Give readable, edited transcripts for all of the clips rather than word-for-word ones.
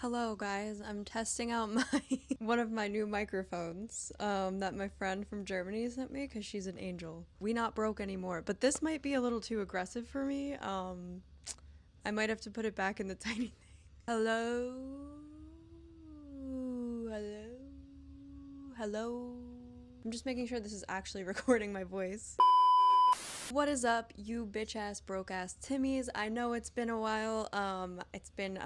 Hello guys, I'm testing out my one of my new microphones that my friend from Germany sent me because she's an angel. We not broke anymore, but this might be a little too aggressive for me. I might have to put it back in the tiny thing. Hello? Hello? Hello? I'm just making sure this is actually recording my voice. What is up, you bitch ass broke ass Timmies? I know it's been a while. It's been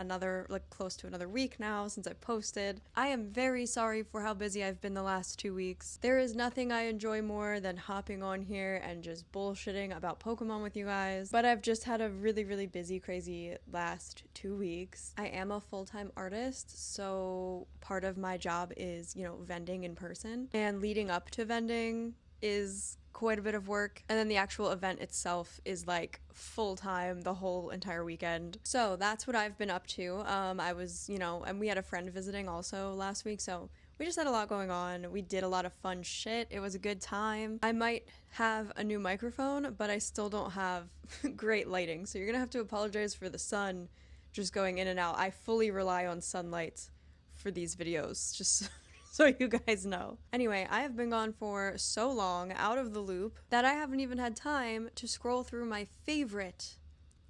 close to another week now since I posted. I am very sorry for how busy I've been the last 2 weeks. There is nothing I enjoy more than hopping on here and just bullshitting about Pokemon with you guys. But I've just had a really busy, crazy last 2 weeks. I am a full-time artist, so part of my job is, vending in person. And leading up to vending is quite a bit of work, and then the actual event itself is like full-time the whole entire weekend. So that's what I've been up to. I was, and we had a friend visiting also last week, so we just had a lot going on. We did a lot of fun shit. It was a good time. I might have a new microphone, but I still don't have great lighting, so you're gonna have to apologize for the sun just going in and out. I fully rely on sunlight for these videos, just so you guys know. Anyway, I have been gone for so long, out of the loop, that I haven't even had time to scroll through my favorite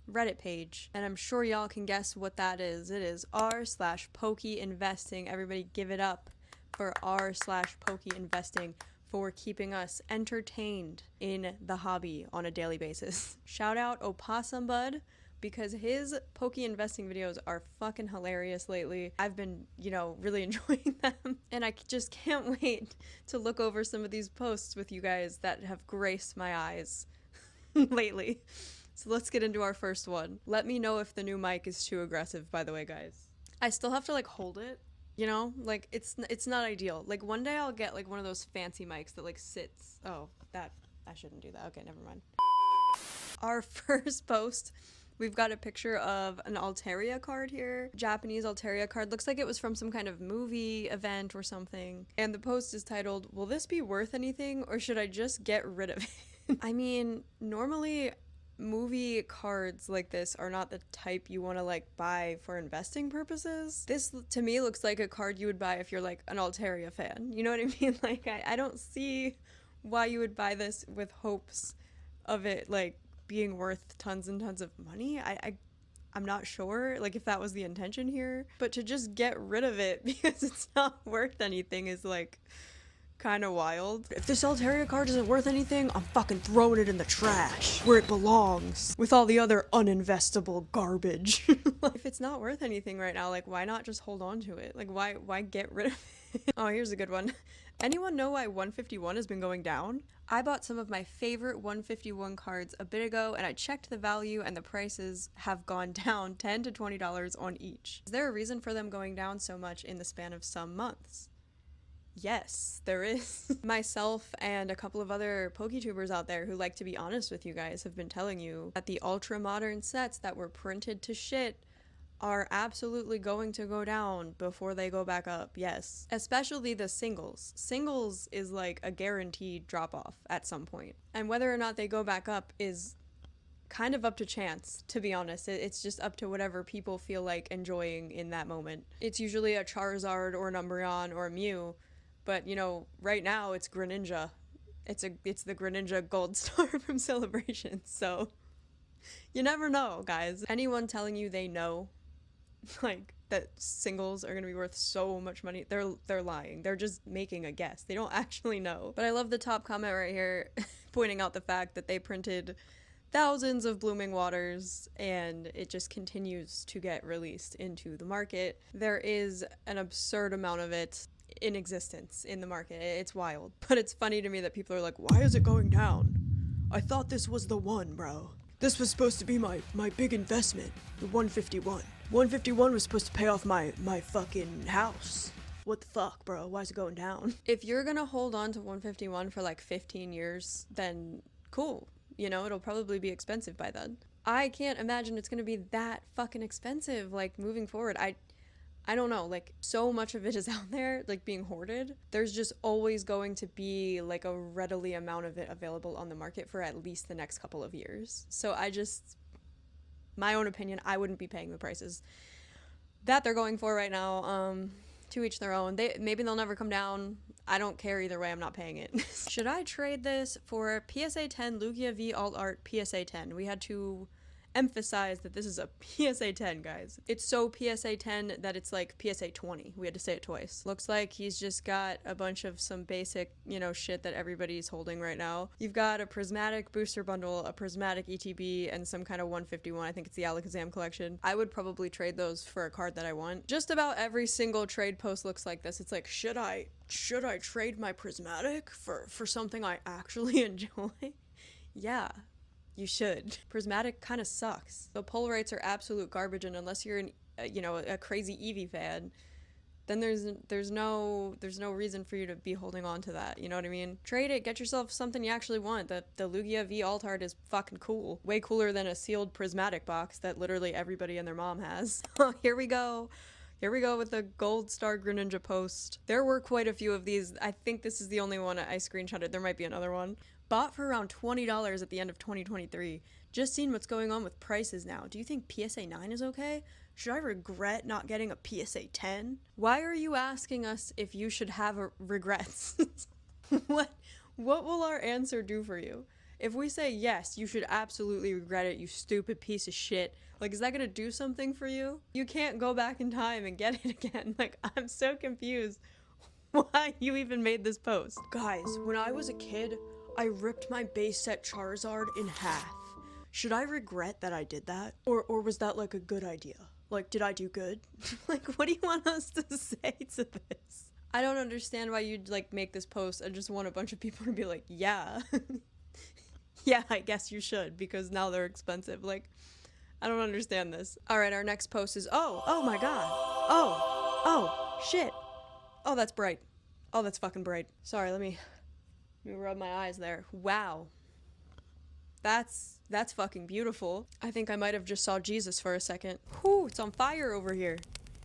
Reddit page. And I'm sure y'all can guess what that is. It is r/PokeInvesting. Everybody give it up for r/PokeInvesting for keeping us entertained in the hobby on a daily basis. Shout out Opossum Bud, because his Poke investing videos are fucking hilarious lately. I've been, really enjoying them. And I just can't wait to look over some of these posts with you guys that have graced my eyes lately. So let's get into our first one. Let me know if the new mic is too aggressive, by the way, guys. I still have to hold it, it's not ideal. One day I'll get one of those fancy mics that sits. Oh, that, I shouldn't do that. Okay, never mind. Our first post, we've got a picture of an Altaria card here. Japanese Altaria card. Looks like it was from some kind of movie event or something. And the post is titled, "Will this be worth anything or should I just get rid of it?" I mean, normally movie cards like this are not the type you want to buy for investing purposes. This to me looks like a card you would buy if you're an Altaria fan. You know what I mean? I don't see why you would buy this with hopes of it being worth tons and tons of money. I'm not sure if that was the intention here, but to just get rid of it because it's not worth anything is kind of wild. If this Altaria card isn't worth anything, I'm fucking throwing it in the trash where it belongs with all the other uninvestable garbage. If it's not worth anything right now, why not just hold on to it? Why get rid of it? Oh, here's a good one. Anyone know why 151 has been going down? I bought some of my favorite 151 cards a bit ago, and I checked the value and the prices have gone down $10 to $20 on each. Is there a reason for them going down so much in the span of some months? Yes, there is. Myself and a couple of other PokeTubers out there who like to be honest with you guys have been telling you that the ultra modern sets that were printed to shit are absolutely going to go down before they go back up, yes. Especially the singles. Singles is a guaranteed drop-off at some point. And whether or not they go back up is kind of up to chance, to be honest. It's just up to whatever people feel like enjoying in that moment. It's usually a Charizard or an Umbreon or a Mew, but, right now it's Greninja. It's the Greninja Gold Star from Celebration, so you never know, guys. Anyone telling you they know that singles are gonna be worth so much money, they're lying. They're just making a guess. They don't actually know. But I love the top comment right here pointing out the fact that they printed thousands of Blooming Waters and it just continues to get released into the market. There is an absurd amount of it in existence in the market. It's wild. But it's funny to me that people are like, why is it going down? I thought this was the one, bro. This was supposed to be my big investment. The 151. 151 was supposed to pay off my fucking house. What the fuck, bro? Why is it going down? If you're gonna hold on to 151 for 15 years, then cool. It'll probably be expensive by then. I can't imagine it's gonna be that fucking expensive, moving forward. I don't know, so much of it is out there, being hoarded. There's just always going to be, a readily amount of it available on the market for at least the next couple of years. So my own opinion, I wouldn't be paying the prices that they're going for right now. To each their own. Maybe they'll never come down. I don't care either way, I'm not paying it. Should I trade this for PSA 10 Lugia V Alt Art PSA 10? We had to emphasize that this is a PSA 10, guys. It's so PSA 10 that it's like PSA 20. We had to say it twice. Looks like he's just got a bunch of some basic, you know, shit that everybody's holding right now. You've got a prismatic booster bundle, a prismatic ETB, and some kind of 151. I think it's the Alakazam collection. I would probably trade those for a card that I want. Just about every single trade post looks like this. It's like, should I trade my prismatic for something I actually enjoy? Yeah. You should. Prismatic kind of sucks. The pull rates are absolute garbage, and unless you're a crazy Eevee fan, then there's no reason for you to be holding on to that. You know what I mean? Trade it, get yourself something you actually want. The Lugia V Alt Art is fucking cool. Way cooler than a sealed prismatic box that literally everybody and their mom has. Oh, here we go. Here we go with the Gold Star Greninja post. There were quite a few of these. I think this is the only one I screenshotted. There might be another one. Bought for around $20 at the end of 2023. Just seen what's going on with prices now. Do you think PSA 9 is okay? Should I regret not getting a PSA 10? Why are you asking us if you should have regrets? What will our answer do for you? If we say yes, you should absolutely regret it, you stupid piece of shit. Like, is that gonna do something for you? You can't go back in time and get it again. Like, I'm so confused why you even made this post. Guys, when I was a kid, I ripped my base set Charizard in half. Should I regret that I did that? Or was that like a good idea? Like, did I do good? Like, what do you want us to say to this? I don't understand why you'd like make this post. I just want a bunch of people to be like, yeah. Yeah, I guess you should, because now they're expensive. Like, I don't understand this. All right, our next post is, oh my god. Oh, shit. Oh, that's bright. Oh, that's fucking bright. Sorry, let me rub my eyes there. Wow. That's fucking beautiful. I think I might have just saw Jesus for a second. Whew, it's on fire over here.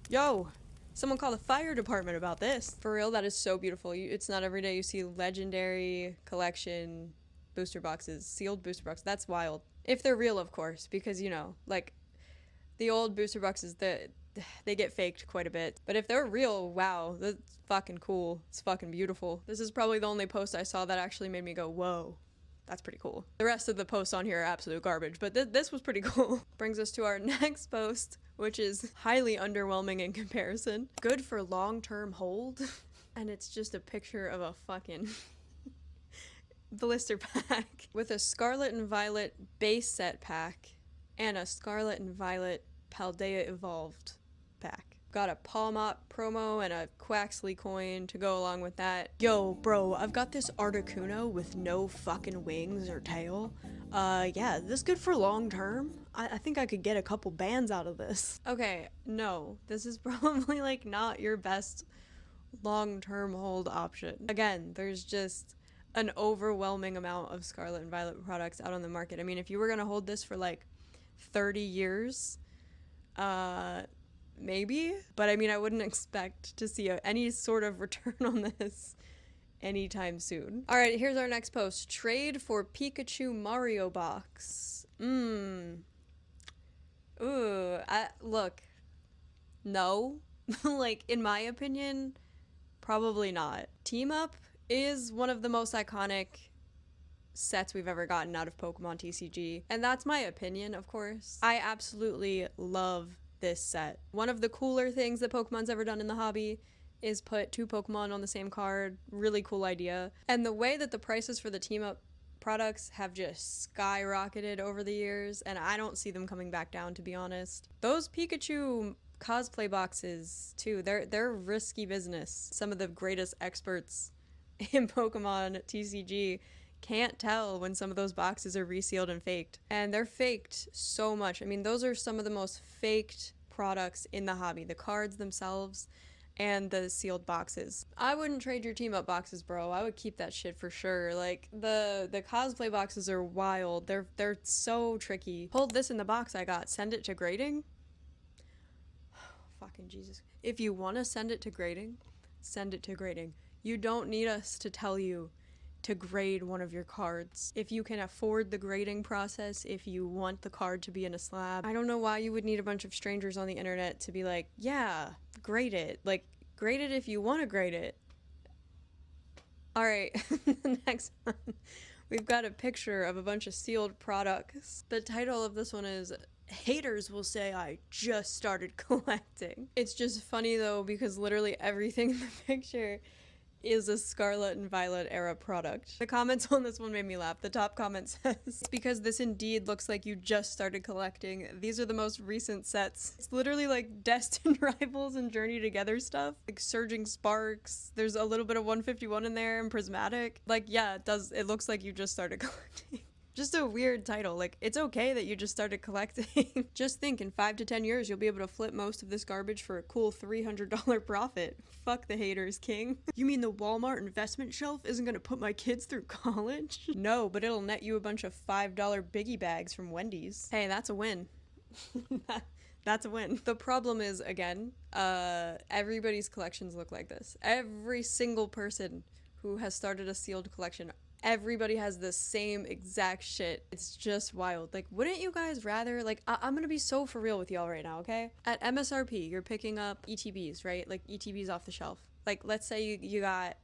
Yo, someone call the fire department about this. For real, that is so beautiful. It's not every day you see legendary collection booster boxes, sealed booster boxes. That's wild. If they're real, of course, because, you know, like, the old booster boxes, they get faked quite a bit. But if they're real, wow, that's fucking cool. It's fucking beautiful. This is probably the only post I saw that actually made me go, whoa. That's pretty cool. The rest of the posts on here are absolute garbage, but this was pretty cool. Brings us to our next post, which is highly underwhelming in comparison. Good for long-term hold. And it's just a picture of a fucking blister pack with a Scarlet and Violet base set pack and a Scarlet and Violet Paldea Evolved pack. Got a Palmot promo and a Quaxley coin to go along with that. Yo, bro, I've got this Articuno with no fucking wings or tail. Yeah, this good for long term? I think I could get a couple bands out of this. Okay, no, this is probably like not your best long-term hold option. Again, there's just an overwhelming amount of Scarlet and Violet products out on the market. I mean, if you were gonna hold this for like 30 years, maybe, but I mean, I wouldn't expect to see any sort of return on this anytime soon. All right, here's our next post. Trade for Pikachu Mario box. Look, no. Like, in my opinion, probably not. Team Up is one of the most iconic sets we've ever gotten out of Pokemon TCG, and that's my opinion, of course. I absolutely love this set. One of the cooler things that Pokemon's ever done in the hobby is put two Pokemon on the same card. Really cool idea. And the way that the prices for the Team Up products have just skyrocketed over the years, and I don't see them coming back down, to be honest. Those Pikachu cosplay boxes, too, they're risky business. Some of the greatest experts in Pokemon TCG can't tell when some of those boxes are resealed and faked. And they're faked so much. I mean, those are some of the most faked products in the hobby. The cards themselves and the sealed boxes. I wouldn't trade your Team Up boxes, bro. I would keep that shit for sure. Like, the cosplay boxes are wild. They're so tricky. Hold this in the box I got. Send it to grading? Fucking Jesus. If you want to send it to grading, send it to grading. You don't need us to tell you to grade one of your cards. If you can afford the grading process, if you want the card to be in a slab, I don't know why you would need a bunch of strangers on the internet to be like, yeah, grade it. Like, grade it if you want to grade it. Alright, the next one. We've got a picture of a bunch of sealed products. The title of this one is Haters Will Say I Just Started Collecting. It's just funny though because literally everything in the picture is a Scarlet and Violet era product. The comments on this one made me laugh. The top comment says, because this indeed looks like you just started collecting. These are the most recent sets. It's literally like Destined Rivals and Journey Together stuff. Like Surging Sparks. There's a little bit of 151 in there and Prismatic. Like, yeah, it looks like you just started collecting. Just a weird title. Like, it's okay that you just started collecting. Just think, in 5 to 10 years, you'll be able to flip most of this garbage for a cool $300 profit. Fuck the haters, king. You mean the Walmart investment shelf isn't gonna put my kids through college? No, but it'll net you a bunch of $5 biggie bags from Wendy's. Hey, that's a win. That's a win. The problem is, again, everybody's collections look like this. Every single person who has started a sealed collection, everybody has the same exact shit. It's just wild. Like, wouldn't you guys rather, like, I'm gonna be so for real with y'all right now, okay? At MSRP, you're picking up ETBs, right? Like, ETBs off the shelf. Like, let's say you got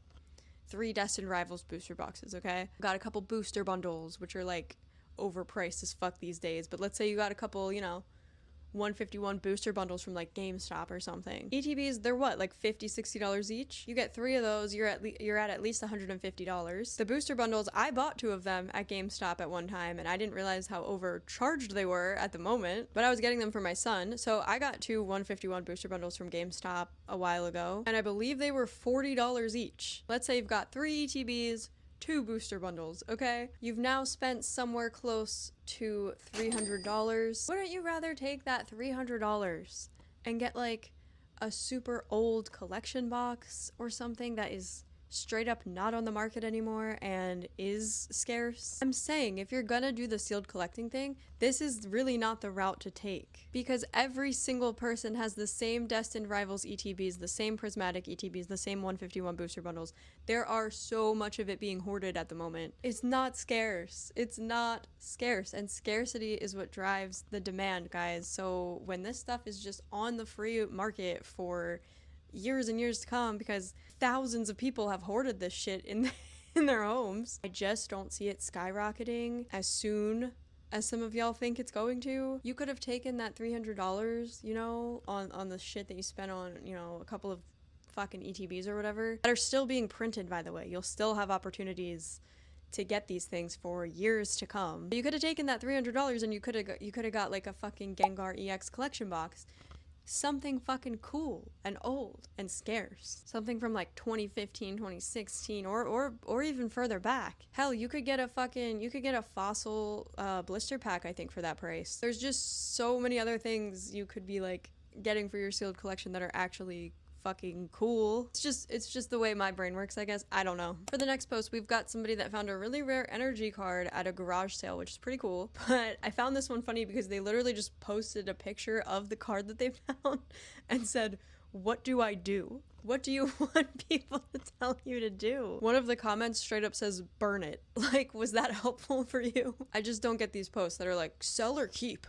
3 Destined Rivals booster boxes, okay? Got a couple booster bundles, which are, like, overpriced as fuck these days. But let's say you got a couple, 151 booster bundles from like GameStop or something. ETBs, they're what, like $50-$60 each? You get 3 of those, you're at least $150. The booster bundles, I bought 2 of them at GameStop at one time, and I didn't realize how overcharged they were at the moment, but I was getting them for my son, so I got 2 151 booster bundles from GameStop a while ago, and I believe they were $40 each. Let's say you've got 3 ETBs, 2 booster bundles, okay? You've now spent somewhere close to $300. Wouldn't you rather take that $300 and get like a super old collection box or something that is straight up not on the market anymore and is scarce? I'm saying, if you're gonna do the sealed collecting thing, this is really not the route to take, because every single person has the same Destined Rivals ETBs, the same Prismatic ETBs, the same 151 booster bundles. There are so much of it being hoarded at the moment. It's not scarce. It's not scarce, and scarcity is what drives the demand, guys. So when this stuff is just on the free market for years and years to come, because thousands of people have hoarded this shit in their homes, I just don't see it skyrocketing as soon as some of y'all think it's going to. You could have taken that $300, on the shit that you spent on, a couple of fucking ETBs or whatever, that are still being printed, by the way. You'll still have opportunities to get these things for years to come. You could have taken that $300 and you could have got like a fucking Gengar EX collection box. Something fucking cool and old and scarce. Something from like 2015, 2016, or even further back. Hell, you could get a fossil blister pack, I think, for that price. There's just so many other things you could be like getting for your sealed collection that are actually fucking cool. It's just the way my brain works, I guess. I don't know. For the next post, we've got somebody that found a really rare energy card at a garage sale, which is pretty cool. But I found this one funny because they literally just posted a picture of the card that they found and said, "What do I do? What do you want people to tell you to do?" One of the comments straight up says, "Burn it." Like, was that helpful for you? I just don't get these posts that are like, "Sell or keep?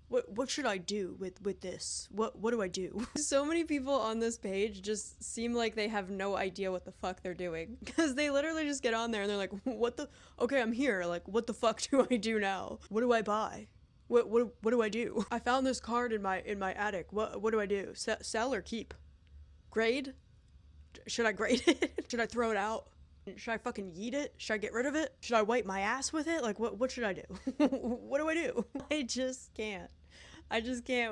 What should I do with this? What do I do?" So many people on this page just seem like they have no idea what the fuck they're doing, because they literally just get on there and they're like, okay, I'm here, like, what the fuck do I do now? What do I buy? What do I do? I found this card in my attic. What do I do? Sell or keep? Grade? Should I grade it? Should I throw it out? Should I fucking yeet it? Should I get rid of it? Should I wipe my ass with it? Like, what should I do? What do I do? I just can't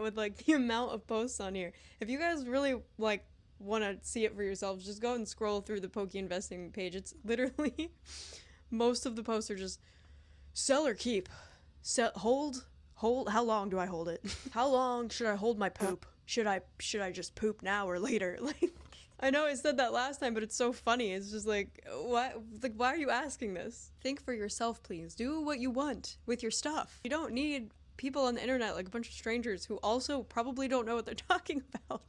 with like the amount of posts on here. If you guys really like want to see it for yourselves, just go and scroll through the Poke Investing page. It's literally most of the posts are just sell or keep. Hold. How long do I hold it? How long should I hold my poop? Should I just poop now or later? Like, I know I said that last time, but it's so funny. It's just like, what? Like, why are you asking this? Think for yourself, please. Do what you want with your stuff. You don't need people on the internet, like a bunch of strangers who also probably don't know what they're talking about,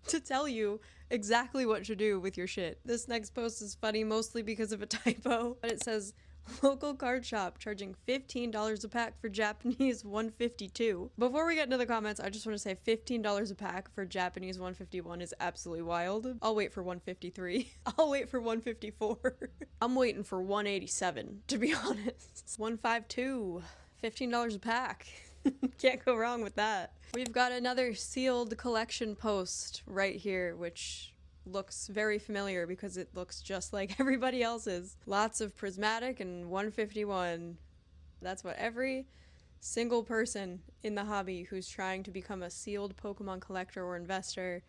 to tell you exactly what to do with your shit. This next post is funny mostly because of a typo, but it says, local card shop charging $15 a pack for Japanese 152. Before we get into the comments, I just want to say $15 a pack for Japanese 151 is absolutely wild. I'll wait for 153. I'll wait for 154. I'm waiting for 187, to be honest. 152. $15 a pack. Can't go wrong with that. We've got another sealed collection post right here, which looks very familiar because it looks just like everybody else's. Lots of prismatic and 151. That's what every single person in the hobby who's trying to become a sealed Pokemon collector or investor,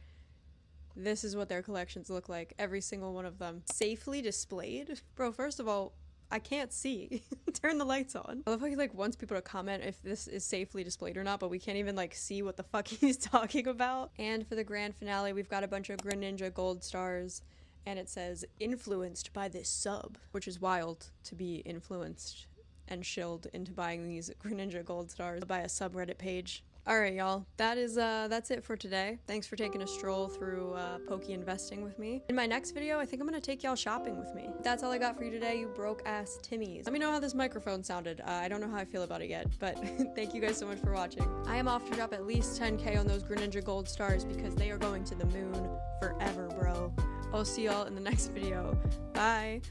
this is what their collections look like. Every single one of them. Safely displayed? Bro, first of all, I can't see. Turn the lights on. I love how he like wants people to comment if this is safely displayed or not, but we can't even like see what the fuck he's talking about. And for the grand finale, we've got a bunch of Greninja Gold stars, and it says influenced by this sub, which is wild to be influenced and shilled into buying these Greninja Gold stars by a subreddit page. Alright, y'all. That's it for today. Thanks for taking a stroll through Poke investing with me. In my next video, I think I'm gonna take y'all shopping with me. That's all I got for you today, you broke-ass Timmies. Let me know how this microphone sounded. I don't know how I feel about it yet, but thank you guys so much for watching. I am off to drop at least 10k on those Greninja Gold stars because they are going to the moon forever, bro. I'll see y'all in the next video. Bye!